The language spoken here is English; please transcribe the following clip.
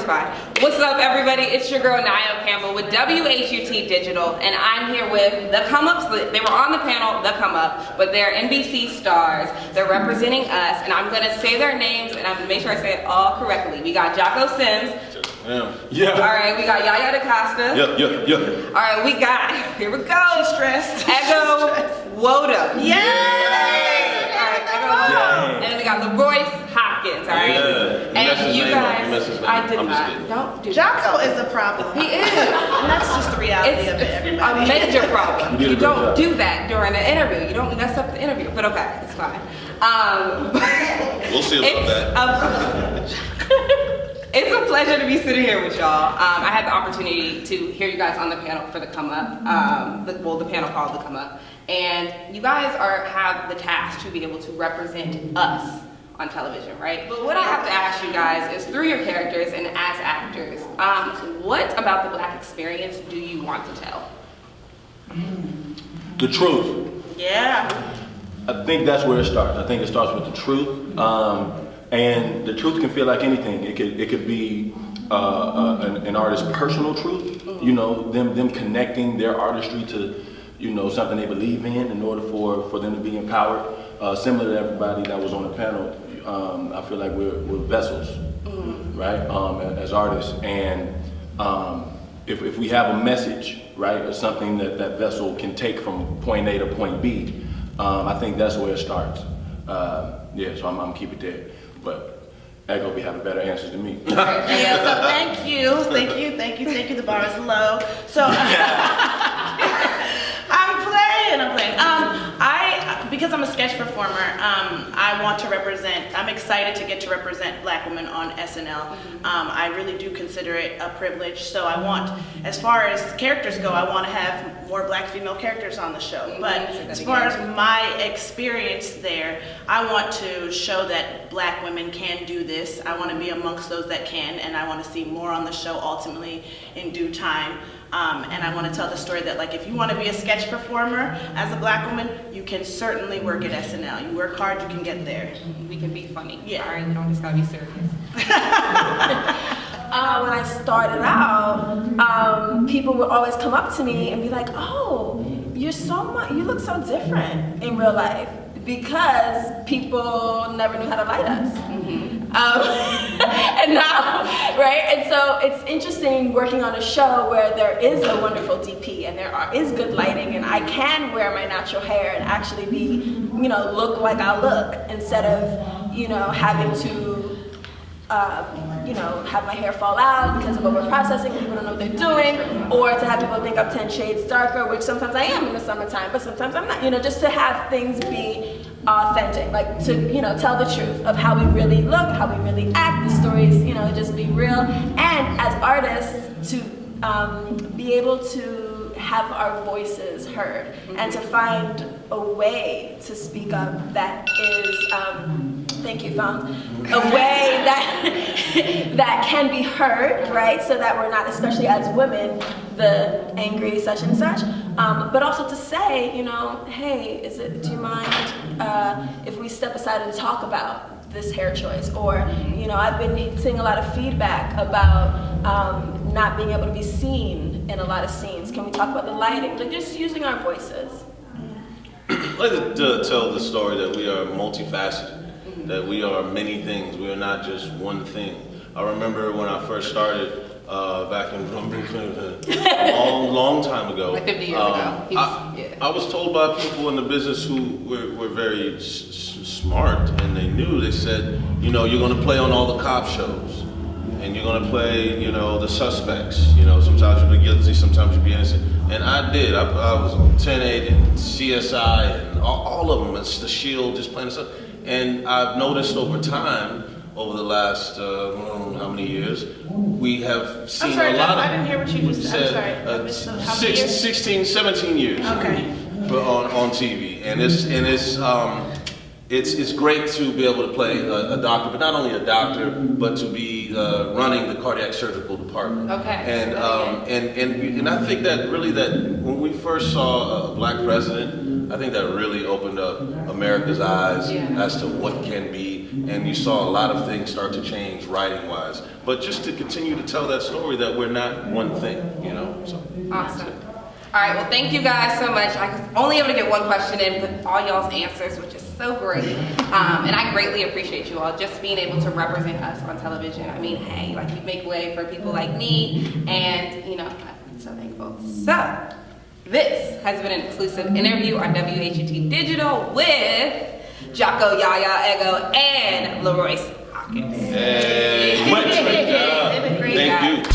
it's fine. What's up, everybody? It's your girl, Naya Campbell with WHUT Digital, and I'm here with the Come-Ups. They were on the panel, the Come-Up, but they're NBC Stars. They're representing us, and I'm gonna say their names, and I'm gonna make sure I say it all correctly. We got Jocko Sims. Yeah. All right, we got Yaya Dacosta. Yeah. All right, we got, here we go. She's stressed. Nwodim. Yay! All right, Nwodim. And then we got LaRoyce Hawkins, all right? Yeah. And you guys, I did I'm just not. kidding. Don't do Jocko that. is the problem. He is. And that's just the reality of it, It's everybody. a major problem. You did a You good don't job. do that during an interview. You don't mess up the interview, but okay, it's fine. We'll see about that. It's a pleasure to be sitting here with y'all. I had the opportunity to hear you guys on the panel for the Come-Up, the panel called the Come-Up, and you guys have the task to be able to represent us on television, right? But what I have to ask you guys is, through your characters and as actors, what about the Black experience do you want to tell? The truth. Yeah. I think that's where it starts. I think it starts with the truth. And the truth can feel like anything. It could be an artist's personal truth. You know, them connecting their artistry to, you know, something they believe in order for them to be empowered. Similar to everybody that was on the panel, I feel like we're vessels, right? As artists, and if we have a message, right, or something that vessel can take from point A to point B, I think that's where it starts. Yeah, so I'm keep it there. But Ego be having better answers than me. Yeah, so thank you. The bar is low. So I'm playing. Because I'm a sketch performer, I want to represent, I'm excited to get to represent Black women on SNL. I really do consider it a privilege. So I want, as far as characters go, I want to have more Black female characters on the show. But as far as my experience there, I want to show that Black women can do this. I want to be amongst those that can, and I want to see more on the show ultimately in due time. And I want to tell the story that, like, if you want to be a sketch performer as a Black woman, you can certainly work at SNL. You work hard, you can get there. We can be funny. Yeah. All right, we don't just gotta be serious. When I started out, people would always come up to me and be like, "Oh, you look so different in real life," because people never knew how to light us. And now, right? And so it's interesting working on a show where there is a wonderful DP and is good lighting, and I can wear my natural hair and actually be, look like I look, instead of, having to have my hair fall out because of over processing, people don't know what they're doing, or to have people think I'm 10 shades darker, which sometimes I am in the summertime, but sometimes I'm not, just to have things be authentic, like to, tell the truth of how we really look, how we really act, the stories, just be real, and as artists to be able to have our voices heard and to find a way to speak up that is, thank you, Found, a way that can be heard, right? So that we're not, especially as women, the angry such and such, but also to say, hey, do you mind if we step aside and talk about this hair choice? Or, I've been seeing a lot of feedback about not being able to be seen in a lot of scenes. Can we talk about the lighting? Like, just using our voices. I'd like to tell the story that we are multifaceted, that we are many things. We are not just one thing. I remember when I first started back in a long time ago. Like 50 years ago. I was told by people in the business who were very smart, and they knew. They said, you're going to play on all the cop shows, and you're going to play, the suspects. Sometimes you'll be guilty, sometimes you'll be innocent. And I did. I was on 10-8 and CSI and all of them. It's The Shield, just playing stuff. And I've noticed over time, over the last, how many years, we have seen a lot of... I didn't hear what you just said. I'm sorry. How many years? 16, 17 years. Okay. On TV. And it's great to be able to play a doctor, but not only a doctor, but to be running the cardiac surgical department. Okay. And I think that really that when we first saw a Black president, I think that really opened up America's eyes as to what can be, and you saw a lot of things start to change writing-wise. But just to continue to tell that story that we're not one thing, you know. So, Awesome. All right, well, thank you guys so much. I was only able to get one question in, but all y'all's answers, which is so great. And I greatly appreciate you all just being able to represent us on television. I mean, hey, like, you make way for people like me, and, you know, I'm so thankful. So, this has been an exclusive interview on WHUT Digital with Jocko, Yaya, Ego, and LaRoyce Hawkins. hey, Thank thank you.